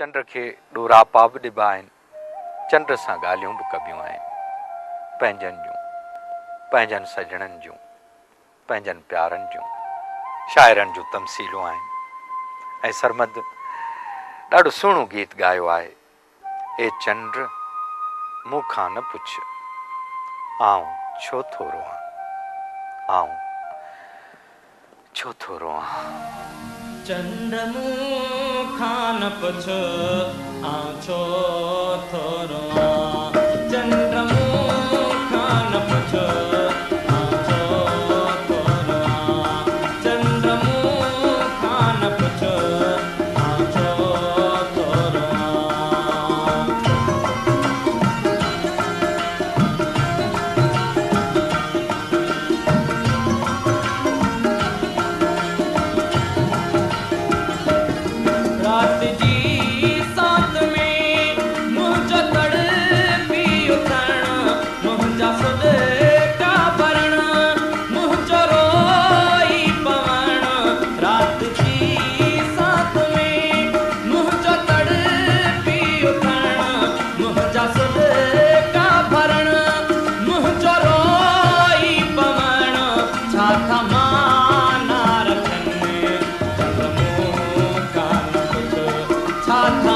चंड खे ॾोरा पा बि ॾिबा आहिनि, चंड सां ॻाल्हियूं बि कबियूं आहिनि, पंहिंजनि जूं, पंहिंजनि सजणनि जूं, पंहिंजनि प्यारनि जूं, शाइरनि जूं तमसीलूं आहिनि। ऐं सरमद ॾाढो सुहिणो गीत ॻायो आहे, ए चंड मूंखां न पुछ आऊं छो थो रोआं, आऊं छो थो रोआं। चंड मूंखां न पुछ आऊं छो थो रोआं, चंड मूंखां न पुछ आऊं छो थो रोआं, चंड मूंखां न पुछ आऊं छो थो रोआं। रात जी सांत में मुंहिंजो तड़पी उथण, मुंहिंजा सुॾका भरण, मुंहिंजो रोई पवण। रात जी सांत में मुंहिंजो तड़पी उथण, मुंहिंजा सुॾका भरण, मुंहिंजो रोई पवण। छा था माना रखनि चंड मूंखां न पुछ, छा था